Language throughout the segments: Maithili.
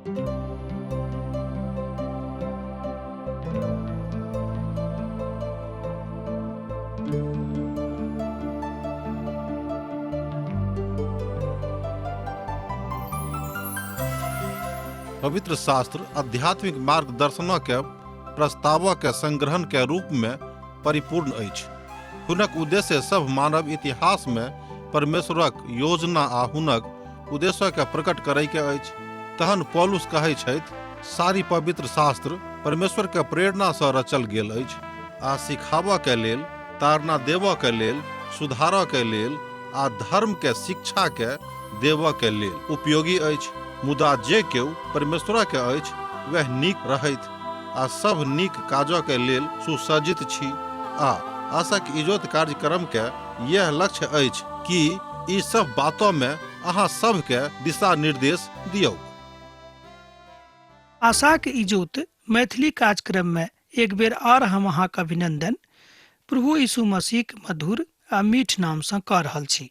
पवित्र शास्त्र आध्यात्मिक मार्गदर्शनक के प्रस्तावक के संग्रहण के रूप में परिपूर्ण अछि। हुनक उद्देश्य सब मानव इतिहास में परमेश्वरक योजना आ हुनक उद्देश्य के प्रकट करय के अछि। तहन पौलुस कहै छथि, सारी पवित्र शास्त्र परमेश्वर के प्रेरणा सँ रचल गेल अछि आ सिखाबऽ के लेल, ताड़ना देबऽ के लेल, सुधारऽ के लेल आ धर्म के शिक्षा के देबऽ के लेल उपयोगी अछि। मुदा जे केओ परमेश्वर के अछि वह नीक रहैत आ सब नीक काजों के लेल सुसज्जित छी। आ आशाक इजोत कार्यक्रम के यह लक्ष्य अछि कि ई सब बातों में अहाँ सब के दिशा निर्देश दियौ। आशाक इजोत मैथिली कार्यक्रम में एक बेर और हम अहाँक अभिनंदन प्रभु यीशु मसीह के मधुर आ मीठ नाम सँ कऽ रहल छी।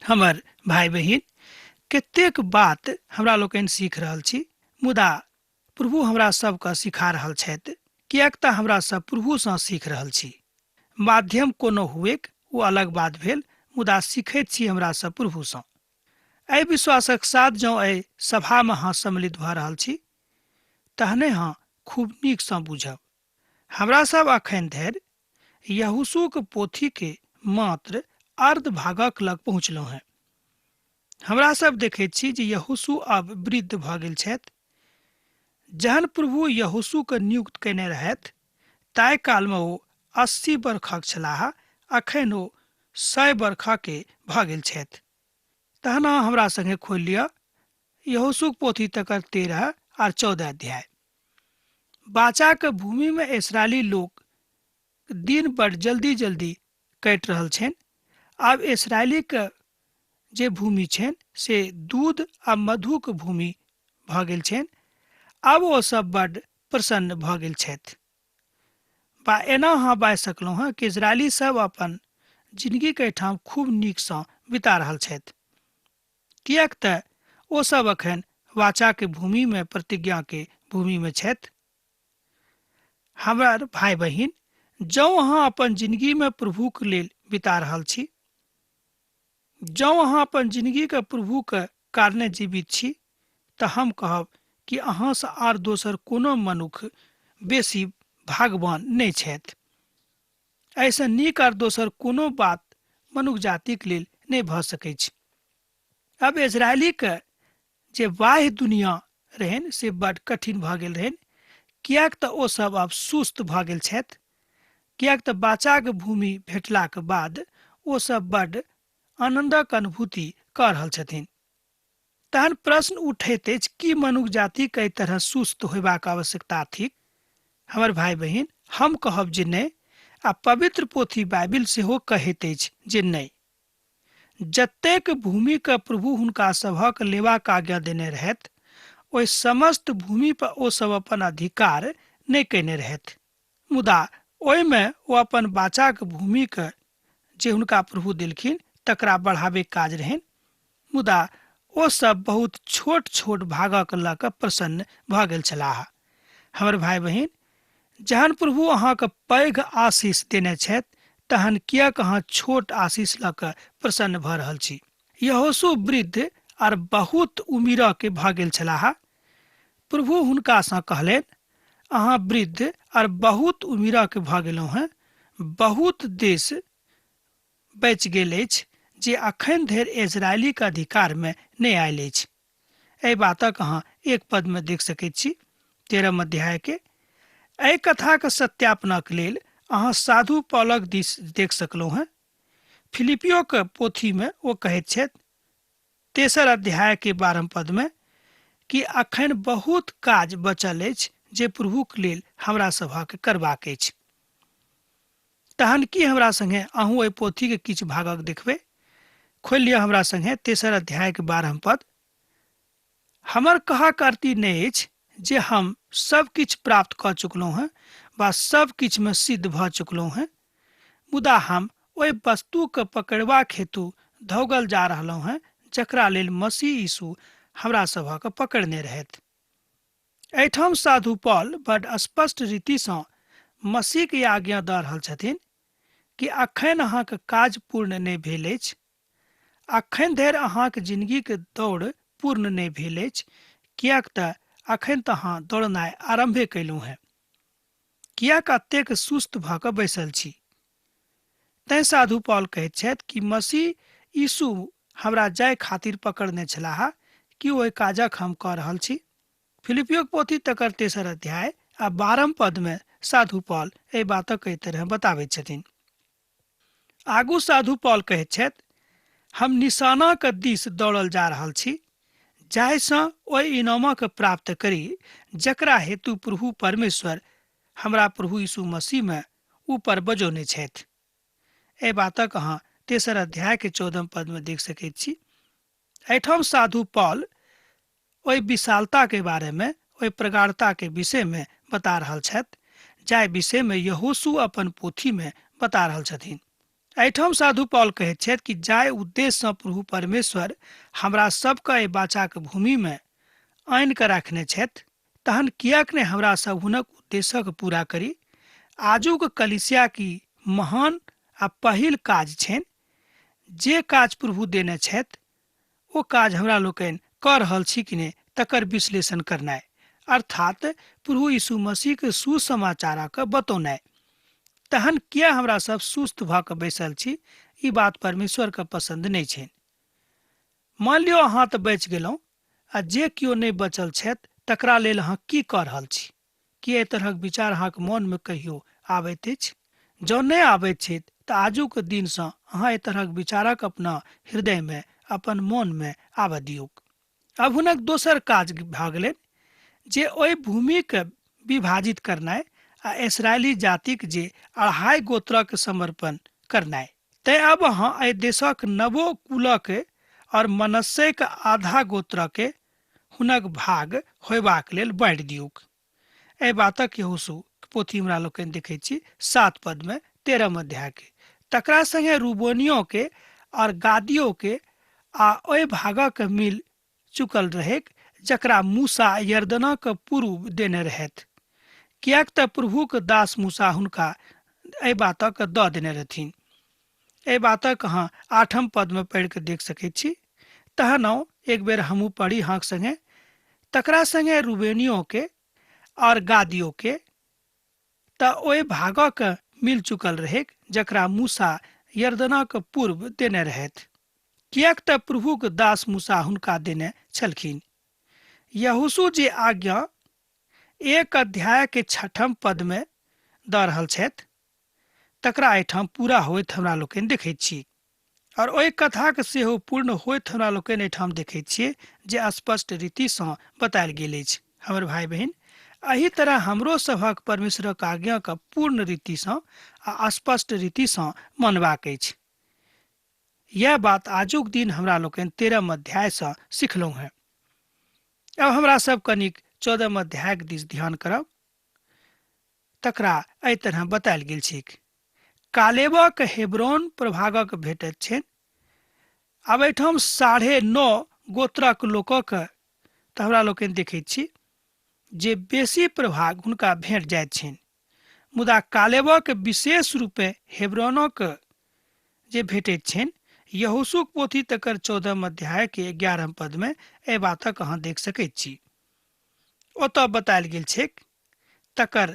हमर भाई बहिन, कतेक बात हमरा लोकनि सीख रहल छी, मुदा प्रभु हमरा सबके सिखा रहल छथि, किएक तऽ हमरा सब प्रभु सँ सीख रहल छी। माध्यम कोनो हुएक ओ अलग बात भेल, मुदा सीखैत छी हमरा सब प्रभु सँ। एहि विश्वासक साथ जँ एहि सभा में अहाँ सम्मिलित भऽ रहल छी, तहने अहाँ खूब नीक सँ बुझब। हमरा सब अखन धरि यहोशूक पोथी के मात्र अर्ध भागक लग पहुँचलहुँ हैं। हमरा सब देखैत छी जे यहोशू आब वृद्ध भऽ गेल छथि। जहन प्रभु यहोशू के नियुक्त कयने रहथि ताहि काल में ओ 80 बरखक छलाह, अखन ओ 100 बरखा के भऽ गेल छथि। तहन अहाँ हमरा संगे खोलि लिअ यहोशूक पोथी तकर 13 और 14 अध्याय। बाचा के भूमि में इस्राएली लोग दिन बड़ जल्दी जल्दी कटि रहल छनि। आब इस्राएली के जे भूमि छनि से दूध आ मधुक भूमि भऽ गेल छनि। आब ओ सब बड़ प्रसन्न भऽ गेल छथि। बा एना अहाँ बाजि सकलहुँ हैं कि इजरायली सब अपन जिंदगी के ठाम खूब नीक सँ बिता रहल छथि, किएक तऽ ओ सब अखन वाचा के भूमि में, प्रतिज्ञा के भूमि में छथि। हमर भाई बहिन, जँ अहाँ अपन जिंदगी में प्रभु के लेल बिता रहल छी, जँ अहाँ अपन जिंदगी के प्रभु के कारणे जीवित छी, तऽ हम कहब कि अहाँ सँ आर दोसर कोनो मनुख बेसी भाग्यवान नहि छथि। ऐसा नीक आर दोसर कोनो बात मनुख जाति के लेल नहि भऽ सकैत छै। अब इजरायली के जे बाह्य दुनिया रहनि से बड़ कठिन भऽ गेल रहनि, किएक तऽ ओ सब आब सुस्त भऽ गेल छथि। किएक तऽ बाचा के भूमि भेटला के बाद ओ सब बड़ आनंदक अनुभूति कऽ रहल छथिन। तहन प्रश्न उठैत अछि कि मनुख जाति कई तरह सुस्त होयबाक आवश्यकता थिक। हमर भाई बहिन, हम कहब जे नहि, आ पवित्र पोथी बाइबिल सेहो कहैत अछि जे नहि। जतेक भूमि के प्रभु हुनका सभक लेबाक आज्ञा देने रहथि, ओहि समस्त भूमि पर ओ सब अपन अधिकार नहि कयने रहथि। मुदा ओहिमे ओ अपन बाचा के भूमि के जे हुनका प्रभु देलखिन तकरा बढ़ावे काज रहनि। मुदा ओ सब बहुत छोट छोट भागक लऽ कऽ प्रसन्न भऽ गेल छलाह। हमर भाई बहिन, जहन प्रभु अहाँके पैघ आशीष देने छथि, तहन किएक अहाँ छोट आशीष लऽ कऽ प्रसन्न भऽ रहल छी। यहोशू वृद्ध आर बहुत उमिर के भऽ गेल छलाह। प्रभु हुनका सँ कहलनि, अहाँ वृद्ध आर बहुत उमिर के भऽ गेलहुँ हैं, बहुत देश बचि गेल अछि जे अखन धरि इजरायली के अधिकार में नहि आयल अछि। एहि बातक अहाँ एक पद में देख सकैत छी 13 अध्याय के। एहि कथा के सत्यापनक लेल अहाँ साधु पौलक दिस देख सकलहुँ हैं। फिलिपियो के पोथी में ओ कहैत छथि 3 अध्याय के 12 पद में कि अखन बहुत काज बचल अछि जे प्रभु के लेल हमरा सभक करबाक अछि। तहन की हमरा संगे अहूँ एहि पोथी के किछु भागक देखबै। खोलि लिअ हमरा संगे 3 अध्याय के 12 पद। हमर कहा करती नहि अछि जे हम सब किछु प्राप्त कऽ चुकलहुँ हैं वा सब किछु में सिद्ध भऽ चुकलहुँ हैं, मुदा हम ओहि वस्तु के पकड़बाक हेतु धौगल जा रहलहुँ हैं जकरा लेल मसीह यीशु हमरा सभक पकड़ने रहथि। एहिठाम साधु पॉल बड स्पष्ट रीतिसँ मसीह के आज्ञा दऽ रहल छथिन कि अखन अहाँके काज पूर्ण नहि भेल अछि, अखन धरि अहाँके जिंदगीके दौड़ पूर्ण नहि भेल अछि, किएक तऽ अखन तऽ अहाँ दौड़नाइ आरम्भे कयलहुँ हेँ। किएक एतेक सुस्त भऽ कऽ बैसल छी? तैँ साधु पॉल कहैत छथि कि मसीह यीशु हमरा जाय खातिर पकड़ने छलाह कि ओहि काजक हम कऽ रहल छी। फिलिपियो पोथी तकर 3 अध्याय आ 12 पद में साधु पॉल एहि बातक एहि तरह बताबैत छथिन। आगू साधु पॉल कहैत छथि, हम निशानाक दिस दौड़ल जा रहल छी, जाहिसँ ओहि इनामक प्राप्त करी जकरा हेतु प्रभु परमेश्वर हमरा प्रभु यीशु मसीह में ऊपर बजौने छथि। एहि बातक अहाँ 3 अध्याय के 14 पद में देख सकैत छी। एहिठाम साधु पॉल ओहि विशालता के बारे में, ओहि प्रगाढ़ता के विषय में बता रहल छथि, जाहि विषय में यहोशू अपन पोथी में बता रहल छथिन। एहिठाम साधु पॉल कहैत छथि कि जाहि उद्देश्यसँ प्रभु परमेश्वर हमरा सबके एहि बाचाक भूमि में आनि कऽ राखने छथि, तहन किएक नहि हमरा सब हुनक उद्देश्यक पूरा करी। आजुक कलीसिया की महान आ पहिल काज छनि। जे काज प्रभु देने छथि ओ काज हमरा लोकनि कऽ रहल छी कि नहि तकर विश्लेषण करनाइ, अर्थात प्रभु यीशु मसीह के सुसमाचारक बतौनाइ। तहन किया हमरा सब सुस्त भऽ कऽ बैसल छी? ई बात परमेश्वर के पसंद नहि छनि। मान लियो अहाँ तऽ बचि गेलहुँ आ जे केओ नहि बचल छथि तकरा लेल अहाँ की कऽ रहल छी? की एहि तरहक विचार अहाँके मोन में कहियो आबैत अछि? जँ नहि आबैत छथि तऽ आजुक दिनसँ अहाँ एहि तरहक विचारक अपना हृदय में, अपन मोन में आबऽ दियौ। अब हुनक दोसर काज भऽ गेलनि जे ओहि भूमिके विभाजित करनाइ आ इस्राएली जातिक जे 2.5 गोत्रक समर्पण करनाइ। तैं अब अहाँ एहि देशक नवो कुलक और मनस्सेक आधा गोत्रके हुनक भाग होयबाक लेल बाँटि दियौक। एहि बातक यहोशू पोथी हमरा लोकनि देखैत छी 7 पद में 13 अध्याय के। तकरा संगे रूबेनियों के और गादियों के आ ओहि भागक मिल चुकल रहेक जकरा मूसा यरदनक पूर्व देने रहथि, किएक तऽ प्रभुक दास मूसा हुनका एहि बातक दऽ देने रहथिन। एहि बातक अहाँ 8 पद में पढ़ि कऽ देख सकैत छी। तहन एक बेर हमहूँ पढ़ी अहाँक संगे। तकरा संगे रूबेनियों के और गादियों के तऽ ओहि भागक मिल चुकल रहेक जकरा मूसा यरदनक पूर्व देने रहथि, किएक तऽ प्रभुक दास मूसा हुनका देने छलखिन। यहोशू जे आज्ञा 1 अध्याय के 6 पद में दऽ रहल छथि तकरा एहिठाम पूरा होइत हमरा लोकनि देखैत छी, और ओहि कथाक सेहो पूर्ण होइत हमरा लोकनि एहिठाम देखैत छियै जे स्पष्ट रीतिसँ बतायल गेल अछि। हमर भाई बहिन, एही तरह हमरो सभक परमेश्वरक आज्ञाके पूर्ण रीतिसँ आ स्पष्ट रीतिसँ मानबाक अछि। यह बात आजुक दिन हमरा लोकनि 13 अध्यायसँ सिखलहुँ हैं। अब हमरा सब कनिक 14 अध्याय के दिस ध्यान करब। तकरा एहि तरह बतायल गेल छै। कालेबक हेब्रोन प्रभागक भेटैत छनि। आब एहिठाम 9.5 गोत्रक लोकक तऽ हमरा लोकनि देखैत छी जे बेसी प्रभाग हुनका भेट जाइत छनि, मुदा कालेबक विशेष रूपे हेब्रोनक जे भेटैत छनि। यहोशूक पोथी तकर 14 अध्याय के 11 पद में एहि बातक अहाँ देख सकैत छी। ओतऽ बतायल गेल छै, तकर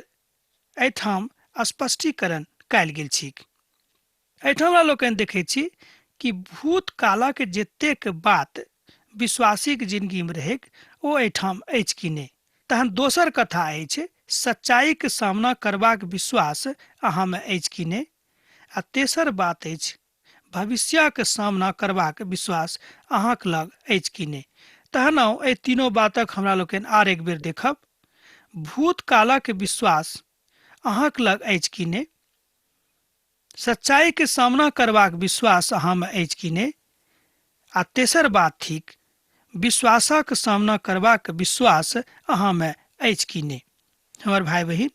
एहिठाम स्पष्टीकरण कयल गेल छै। एहिठाम हमरा लोकनि देखैत छी कि भूत कालक जतेक बात विश्वासी के जिंदगी में रहेक ओ एहिठाम अछि कि नहि। तहन दोसर कथा अछि सच्चाई के सामना करबाक विश्वास अहाँ में अछि कि नहि। आ तेसर बात अछि भविष्यक सामना करबाक विश्वास अहाँक लग अछि कि नहि। तहन एहि तीनों बातक हमरा लोकनि आर एक बेर देखब। भूत कालक विश्वास अहाँक लग अछि कि नहि, सच्चाई के सामना करबाक विश्वास अहाँ में अछि कि नहि, आ तेसर बात थिक विश्वासक सामना करबाक विश्वास अहाँ में अछि कि नहि। हमर भाई बहिन,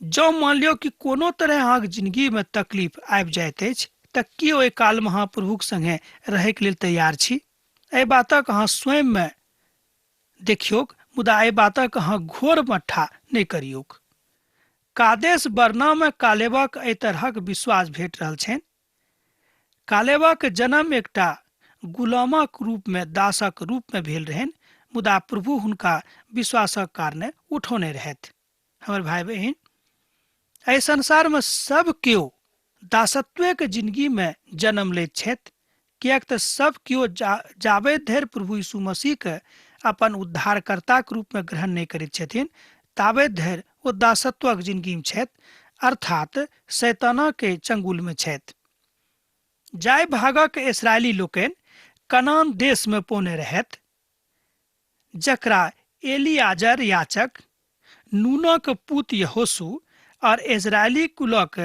जँ मान लियो कि कोनो तरह अहाँक जिंदगी में तकलीफ आबि जाइत अछि तऽ की ओहि काल में अहाँ प्रभुक संगे रहैके लेल तैयार छी? एहि बातक अहाँ स्वयं में देखियौ, मुदा एहि बातक अहाँ घोर मट्ठा नहि करियौक। कादेश बरना में कालेबक एहि तरहक विश्वास भेट रहल छनि। कालेबक जन्म एकटा गुलामक रूप में, दासक रूप में भेल रहनि, मुदा प्रभु हुनका विश्वासक कारणे उठौने रहथि। हमर भाई बहन, एहि संसार में सब केओ दासत्वक जिंदगी में जन्म लैत छथि, किएक तऽ सब केओ जाबे धरि प्रभु यीशु मसीह के अपन उद्धारकर्ता के रूप में ग्रहण नहीं करैत छथिन, ताबे धरि ओ दासत्वक जिंदगी में छथि, अर्थात शैताना के चंगुल में छथि। जाय भागक इस्राएली लोकनि कनान देश में पौने रहथि, जकरा एलियाजर याचक, नूनक पुत यहोशू और इजरायली कुलक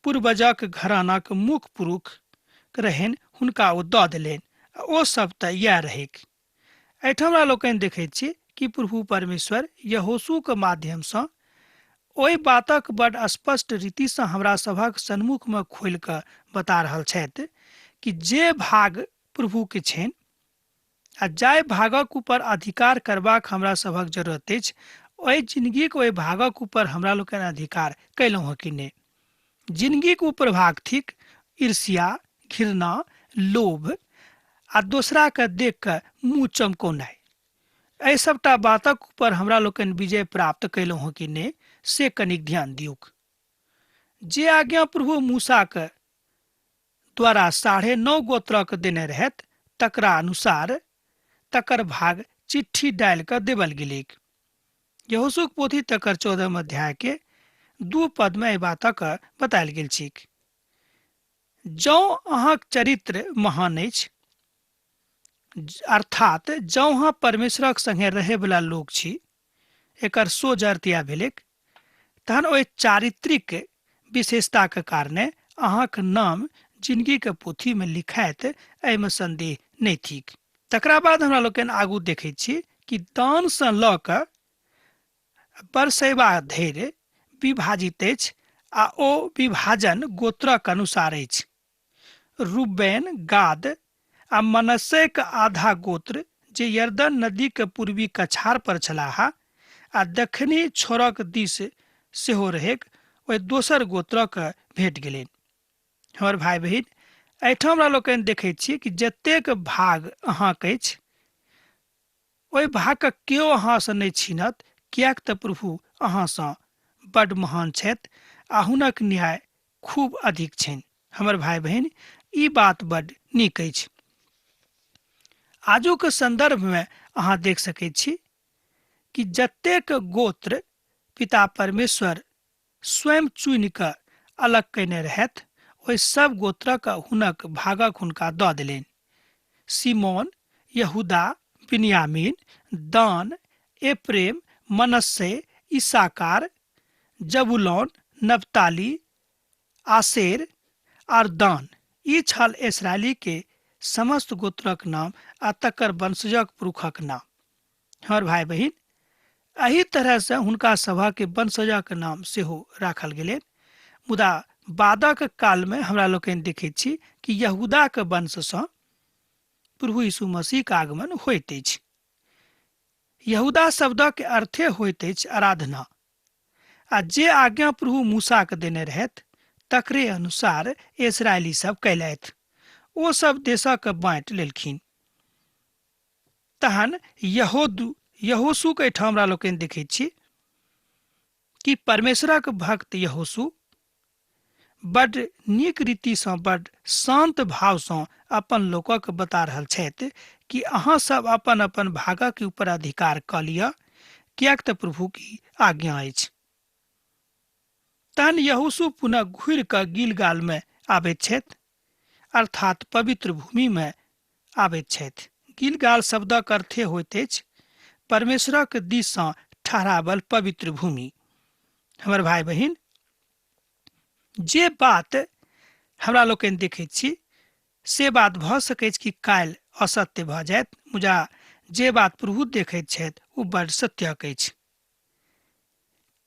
पूर्वजक घरानाक मुख पुरुष रहनि, हुनका ओ दऽ देलनि। ओ सब तऽ इएह रहैक। एहिठाम हमरा लोकनि देखैत छी कि प्रभु परमेश्वर यहोशू के माध्यम सँ ओहि बातक बड़ स्पष्ट रीति सँ हमरा सभक सन्मुख में खोलि कऽ बता रहल छथि कि जे भाग प्रभु के छनि आ जाय भागक ऊपर अधिकार करबाक हमरा सभक जरूरत अछि, ओहि जिंदगी के ओहि भागक ऊपर हमरा लोकनि अधिकार कैलहुँ कि नहि। जिंदगी के ऊपर भाग थिक ईर्ष्या, घृणा, लोभ आ दोसरा के देख कऽ मुँह चमकौनाइ। एहि सबटा बातक ऊपर हमरा लोकनि विजय प्राप्त कैलहुँ कि नहि, से कनिक ध्यान दियौक। जे आज्ञा प्रभु मूसा के द्वारा 9.5 गोत्रक देने रहथि, तकरा अनुसार तकर भाग चिट्ठी डालि कऽ देवल गेलैक। यहोशूक पोथी तकर 14 अध्याय के 2 पद में एहि बातक बतायल गेल छैक। जँ अहाँक चरित्र महान अछि, अर्थात जँ अहाँ परमेश्वरक संगे रहै वाला लोक छी, एकर सोझ अर्थ इएह भेलैक, तहन ओहि चारित्रिक विशेषता के कारणे अहाँक नाम जिंदगी के पोथी में लिखाइत, एहिमे संदेह नहि थिक। तकरा बाद हमरा लोकनि आगू देखैत छी कि दान सँ लऽ कऽ बरसैबा धरि विभाजित अछि, आ ओ विभाजन गोत्रक अनुसार अछि। रूबेन, गाद आ मनस्से के आधा गोत्र जे यरदन नदी के पूर्वी कछार पर छलाह आ दक्षिणी छोरक दिस सेहो रहेक, ओहि दोसर गोत्रक भेट गेलनि। हमर भाई बहिन, एहिठाम हमरा लोकनि देखैत छी कि जतेक भाग अहाँक अछि, ओहि भागक केओ अहाँ सँ नहि छीनत, किएक तऽ प्रभु अहाँ सँ बड महान छथि आ हुनक न्याय खूब अधिक छनि। हमर भाई बहिन, ई बात बड नीक अछि। आजुक संदर्भ में अहाँ देख सकैत छी कि जतेक गोत्र पिता परमेश्वर स्वयं चुनि कऽ अलग कयने रहथि, ओहि सब गोत्रक हुनक भागक हुनका दऽ देलनि। सिमोन, यहूदा, बिन्यामीन, दान, एप्रेम, मनस्से, इसाकार, जबूलून, नप्ताली, आसेर आर दान, ई छल इस्राएली के समस्त गोत्रक नाम आ तकर वंशजक पुरुषक नाम। हमर भाई बहिन, एही तरह से हुनका सभा के वंशजक नाम सेहो राखल गेलनि। मुदा बादक काल में हमरा लोकनि देखैत छी कि यहूदा के वंश सँ प्रभु यीशु मसीह के आगमन होइत अछि। यहूदा शब्दक अर्थे होइत अछि आराधना, आ जे आज्ञा प्रभु मूसा के देने रहथि, तकरे अनुसार इस्राएली सब कैलथि। ओ सब देशक बाँटि लेलखिन। तहन यहोशू के ठाम हमरा लोकनि देखैत छी कि परमेश्वरक भक्त यहोशू बड नीक रीति सँ, बड शांत भाव सँ अपन लोकक बता रहल छथि कि अहाँ सब अपन अपन भागक ऊपर अधिकार कऽ लिअ, किएक तऽ प्रभु की आज्ञा अछि। तहन यहोशू पुनः घुरि कऽ गिलगाल में आबैत छथि, अर्थात पवित्र भूमि में आबैत छथि। गिलगाल शब्दक अर्थे होइत अछि परमेश्वरक दिस सँ ठहरावल पवित्र भूमि। हमर भाई बहिन, जे बात हमरा लोकनि देखैत छी, से बात भऽ सकैत अछि कि काल्हि असत्य भऽ जायत, मुदा जे बात प्रभु देखैत छथि ओ बड़ सत्यक अछि।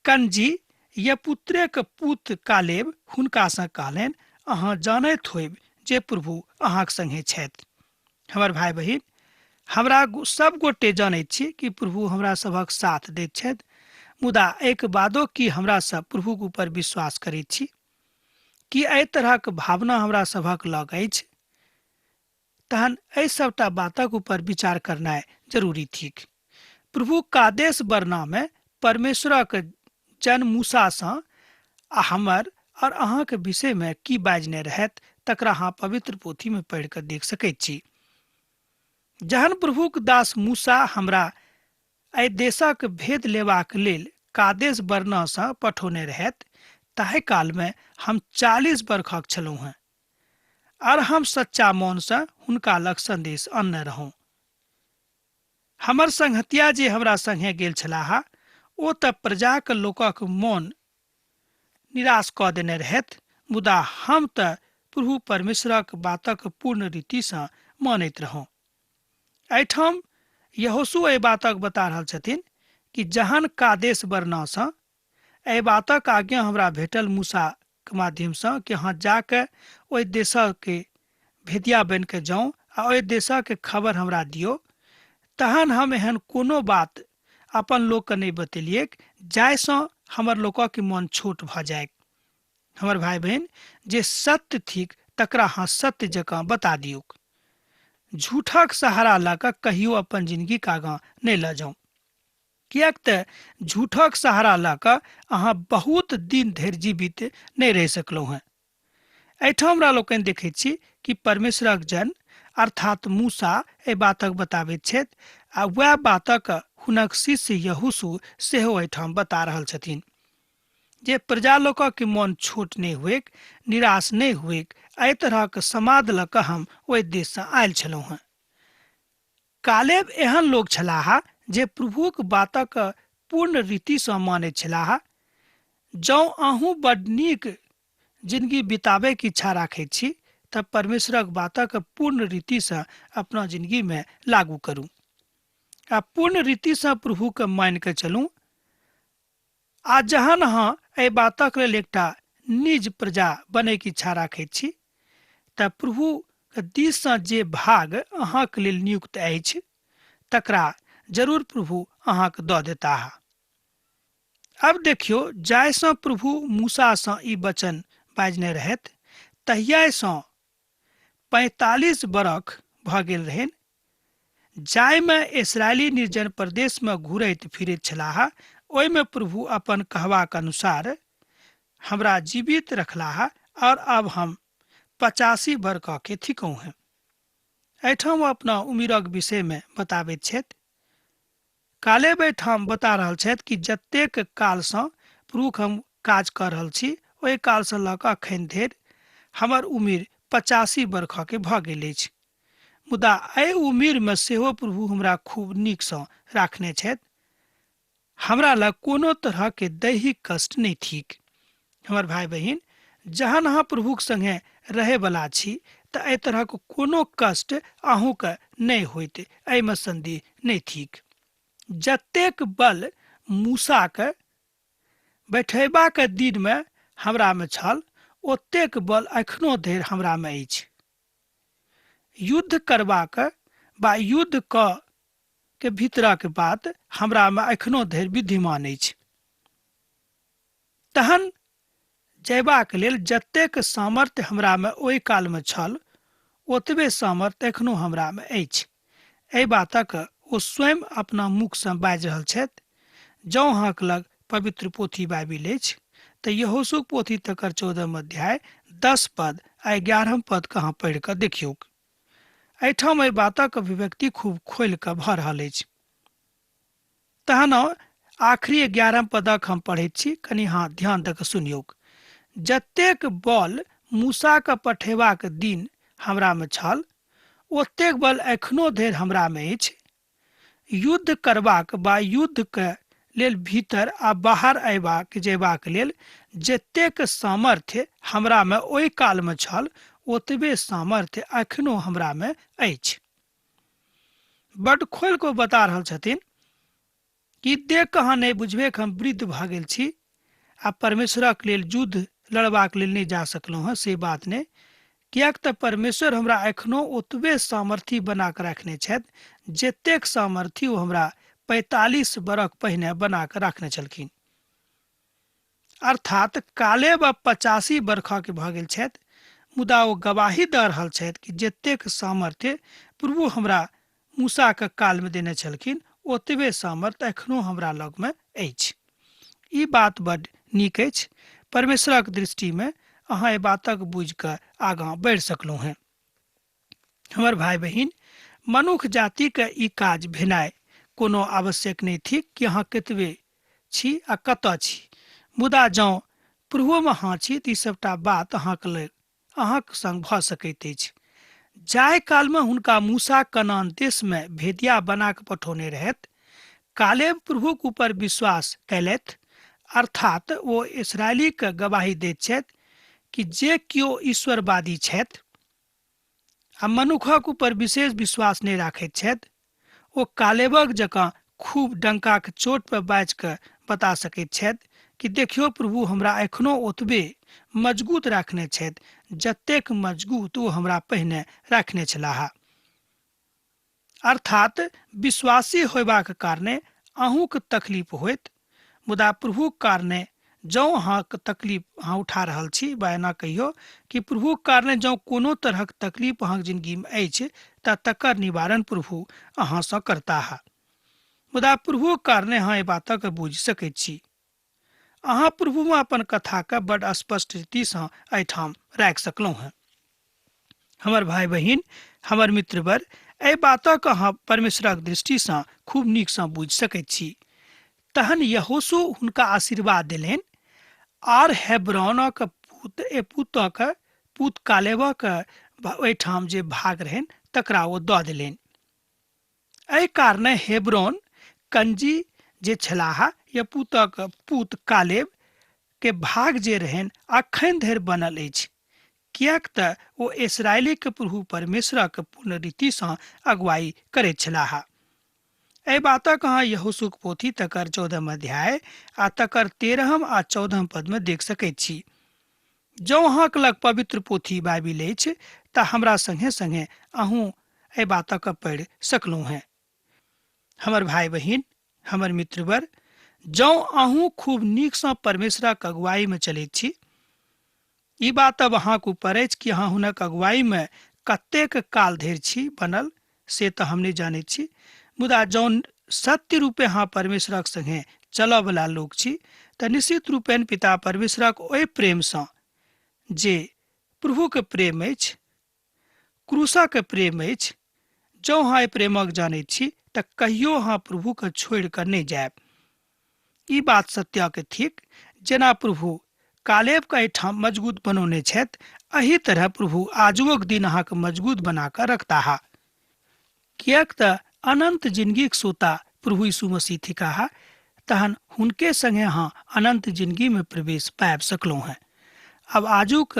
कनजी यपुत्रे के पुत्र कालेब हुनका सँ कहलनि, अहाँ जानैत होयब जे प्रभु अहाँक संगे छथि। हमर भाई बहिन, सब गोटे जानैत छी कि प्रभु हमरा सभक साथ दैत छथि, मुदा एक बादो कि हमरा सब प्रभुक ऊपर विश्वास करैत छी कि एहि तरहक भावना हमरा सभक लग अछि, तहन एहि सबटा बातक ऊपर विचार करनाइ जरूरी थिक। प्रभु कादेश बरना में परमेश्वरक जन मूसा सँ आ हमर और अहाँके विषय में की बाजने रहत तकरा अहाँ पवित्र पोथी में पढ़ि कऽ देख सकैत छी। जहन प्रभुक दास मूसा हमरा एहि देशक भेद लेबाक लेल कादेश बरना सँ पठौने रहत, ताहि काल में हम 40 बरखक छलहुँ हेँ, और हम सच्चा मन से हुनका लग संदेश अनने रहौं। हमर संगहतिया जे हमरा संगे गेल छलाह, ओ तऽ प्रजाक लोकक मोन निराश कऽ देने रहथि, मुदा हम तऽ प्रभु परमेश्वरक बातक पूर्ण रीति सँ मानैत रहौं। एहिठाम यहोशू एहि बातक बता रहल छथिन कि जहन कादेश बरना सँ एहि बातक आज्ञा हमरा भेटल मूसा के माध्यम सँ कि अहाँ जाके ओहि देशक के भेदिया बन के जाऊं आ ओहि देशक के खबर हमरा दियो, तहन हम एहन कोनो बात अपन लोक के नहीं बतेलिए जाय सँ हमर लोकक के मन छोट भ जाए। हमर भाई बहन, जे सत्य थिक तकरा अहाँ सत्य जकाँ बता दियौ। झूठक सहारा लऽ कऽ कहियो अपन जिंदगी के आगाँ नहीं लऽ जाऊं, किएक तऽ झूठक सहारा लऽ कऽ अहाँ बहुत दिन धरि जीवित नहीं रहि सकलहुँ हेँ। एहिठाम हमरा लोकनि देखैत छी कि परमेश्वरक जन अर्थात मूसा एहि बातक बताबैत छथि, आ वएह बातक हुनक शिष्य यहोशू सेहो एहिठाम बता रहल छथिन, जे प्रजा लोकक के मन छोट नहीं हुए, निराश नहीं हुए। एहि तरहक समाद लऽ कऽ हम ओहि देश सँ आयल छलहुँ हेँ। कालेब एहन लोग छलाह जे प्रभुक बातक पूर्ण रीति सँ मानैत छलाह। जँ अहूँ बड नीक जिंदगी बिताबे के इच्छा राखैत छी तऽ परमेश्वरक बातक पूर्ण रीति सँ अपना जिंदगी में लागू करू आ पूर्ण रीति सँ प्रभु के मान के चलू। आ जहन अहाँ एहि बातक लेल एकटा निज प्रजा बने के इच्छा राखैत छी तऽ प्रभु के दिस सँ जे भाग अहाँक लेल नियुक्त अछि तकरा जरूर प्रभु अहाँक दऽ देताह। अब देखियो, जाय सँ प्रभु मूसा सँ ई वचन बाजने रहत, तहिया सँ 45 बरख भऽ गेल रहनि, जाय में इस्राएली निर्जन प्रदेश में घुरैत फिरैत छलाह। ओहि में प्रभु अपन कहबाक अनुसार हमरा जीवित रखलाह, और अब हम 85 बरख के थिकौं हैं। एहिठाम अपना उमिरक विषय में बताबैत छथि। कालेब एहिठाम बता रहल छथि कि जतेक काल सँ प्रभुक हम काज कर रहल छी, ओहि काल सँ लऽ कऽ अखन धरि हमर उमिर 85 बरख के भऽ गेल अछि, मुदा एहि उमिर में सेहो प्रभु हमरा खूब नीक सँ राखने छथि। हमरा लग कोनो तरह के दैहिक कष्ट नहीं थिक। हमर भाई बहिन, जहन अहाँ प्रभुक संगे रहे वाला छी तऽ एहि तरहक कोनो कष्ट अहूँ के नहीं होइत, एहि में संदेह नहीं थिक। जतेक बल मूसा के बैठेबा के दिन में हमरा में छल, ओतेक बल अखनो धरि हमरा में अछि। युद्ध करबाक बा युद्ध के भीतरक बात हमरा में अखनो धरि विद्यमान अछि। तहन जयबाक लेल जतेक सामर्थ्य हमरा में ओहि काल में छल, ओतबे सामर्थ्य एखनो हमरा में अछि। एहि बातक ओ स्वयं अपना मुख सँ बाजि रहल छथि। जँ अहाँक लग पवित्र पोथी बाइबिल अछि तऽ यहोशू पोथी तकर 14 अध्याय 10 पद आ 11 पद के अहाँ पढ़ि कऽ देखियौ। एहिठाम एहि बातक अभिव्यक्ति खूब खोलि कऽ भऽ रहल अछि। तहन आखिरी 11 पदक हम पढ़ैत छी, कनि अहाँ ध्यान दऽ कऽ सुनियौ। जतेक बल मूसा के पठेबाक दिन हमरा में छल, ओतेक बल एखनो धरि हमरा में अछि। युद्ध करबाक बा युद्ध के लेल भीतर आ बाहर अयबाक जेबाक लेल जतेक सामर्थ्य हमरा में ओहि काल में छल, ओतबे सामर्थ्य अखनो हमरा में अछि। बड खोल को बता रहल छथिन कि देख कऽ अहाँ नहीं बुझबे कि हम वृद्ध भऽ गेल छी आ परमेश्वरक लेल युद्ध लड़बाक लेल नहीं जा सकलहुँ हैं, से बात नहीं। किएक तऽ परमेश्वर हमरा एखनो ओतबे सामर्थ्य बना कऽ रखने छथि जतेक सामर्थ्य ओ हमरा 45 बरख पहिने बना कऽ रखने छलखिन। अर्थात कालेब 85 बरखक भऽ गेल छथि, मुदा ओ गवाही दऽ रहल छथि कि जतेक सामर्थ्य प्रभु हमरा मूसाके कालमे देने छलखिन, ओतबे सामर्थ्य एखनो हमरा लगमे अछि। ई बात बड्ड नीक अछि। परमेश्वरक दृष्टिमे अहाँ एहि बातक बुझि कऽ आगाँ बढ़ि सकलहुँ हेँ। हमर भाई बहिन, मनुष्य जातिके ई काज भेनाइ कोनो आवश्यक नहि थिक कि अहाँ कतबे छी आ कतऽ छी, मुदा जँ प्रभुमे हाँ छी तऽ ई सभटा बात अहाँक संग भऽ सकैत अछि। जाहि कालमे हुनका मूसा कनान देशमे भेदिया बना कऽ पठौने रहथि, कालेब प्रभुक ऊपर विश्वास कयलथि। अर्थात ओ इस्राएलीके गवाही दैत छथि कि जे केओ ईश्वरवादी छथि आ मनुखक ऊपर विशेष विश्वास नहि राखैत छथि, ओ कालेबक जकाँ खूब डंकाक चोट पर बाजि कऽ बता सकैत छथि कि देखियौ, प्रभु हमरा एखनो ओतबे मजगूत राखने छथि जतेक मजगूत ओ हमरा पहिने राखने छलाह। अर्थात विश्वासी होयबाक कारणे अहूँके तकलीफ होइत, मुदा प्रभुक कारणे जँ अहाँके तकलीफ अहाँ उठा रहल छी, बा एना कहियो कि प्रभुक कारणे जँ कोनो तरहक तकलीफ अहाँके जिंदगीमे अछि तऽ तकर निवारण प्रभु अहाँसँ करताह। मुदा प्रभुक कारणे अहाँ एहि बातक बुझि सकैत छी। अहाँ प्रभुमे अपन कथाके बड्ड स्पष्ट रीतिसँ एहिठाम राखि सकलहुँ हेँ। हमर भाई बहिन, हमर मित्रवर, एहि बातक अहाँ परमेश्वरक दृष्टिसँ खूब नीकसँ बुझि सकैत छी। तहन यहोशू हुनका आशीर्वाद देलनि आर हेब्रोनक पुत कालेबक ओहिठाम जे भाग रहनि तकरा ओ दऽ देलनि। एहि कारणे हेब्रोन कंजी जे छलाह या पुत कालेब के भाग जे रहनि अखन धरि बनल अछि, किएक तऽ ओ इस्राएलीके प्रभु परमेश्वरक पूर्ण रीतिसँ अगुवाई करैत छलाह। एहि बातक अहाँ यहोशूक पोथी तकर 14 अध्याय आ तकर 13 आ 14 पदमे देख सकैत छी। जँ अहाँके लग पवित्र पोथी बाइबिल अछि तऽ हमरा संगे संगे अहूँ एहि बातक पढ़ि सकलहुँ हेँ। हमर भाई बहिन, हमर मित्रवर, जँ अहूँ खूब नीकसँ परमेश्वरक अगुवाईमे चलैत छी, ई बात अब अहाँके ऊपर अछि कि अहाँ हुनक अगुवाईमे कतेक काल धरि छी बनल, से तऽ हम नहि जानैत छी। मुदा जौन सत्य रूपे अहाँ परमेश्वरक संगे चलऽ वाला लोग छी तऽ निश्चित रूपेण पिता परमेश्वरक ओहि प्रेमसँ जे प्रभुके प्रेम अछि, क्रूसक प्रेम अछि, जँ अहाँ एहि प्रेमक जानैत छी तऽ कहियो अहाँ प्रभुके छोड़ि कऽ नहि जायब। ई बात सत्यके थिक, जेना प्रभु कालेबके एहिठाम मजगूत बनौने छथि, एही तरह प्रभु आजुक दिन अहाँके मजगूत बना कऽ रखताह। किएक तऽ अनंत जिंदगीके सोता प्रभु यीशु मसीह थिकाह, तहन हुनके संगे अहाँ अनंत जिंदगीमे प्रवेश पाबि सकलहुँ हैं। अब आजुक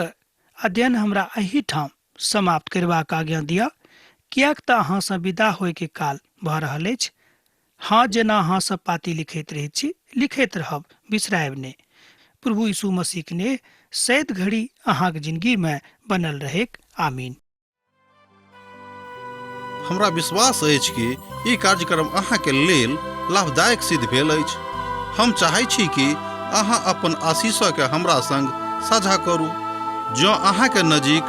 अध्ययन हमरा एही ठाम समाप्त करबाक आज्ञा दिअ, किएक तऽ अहाँसँ विदा होयके काल भऽ रहल अछि। हाँ, जेना अहाँसभ पाती लिखैत रहैत छी, लिखैत रहब, बिसरायब नहि। प्रभु यीशु मसीह ने सैत घड़ी अहाँके जिंदगी में बनल रहेक। आमीन। हमरा विश्वास अछि कि ई कार्यक्रम अहाँके लेल लाभदायक सिद्ध भेल अछि। हम चाहै छी कि अहाँ अपन आशीषके हमरा संग साझा करू। जँ अहाँके नजीक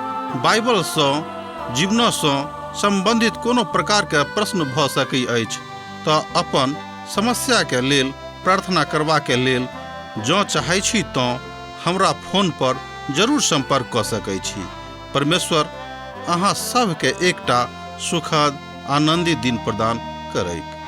बाइबलसँ जीवनसँ संबंधित कोनो प्रकारके प्रश्न भऽ सकैत अछि तऽ अपन समस्याके लेल प्रार्थना करबाके लेल जँ चाहै छी तऽ हमरा फोन पर जरूर संपर्क कऽ सकैत छी। परमेश्वर अहाँ सबके एकटा सुखद आनंदित दिन प्रदान करैक।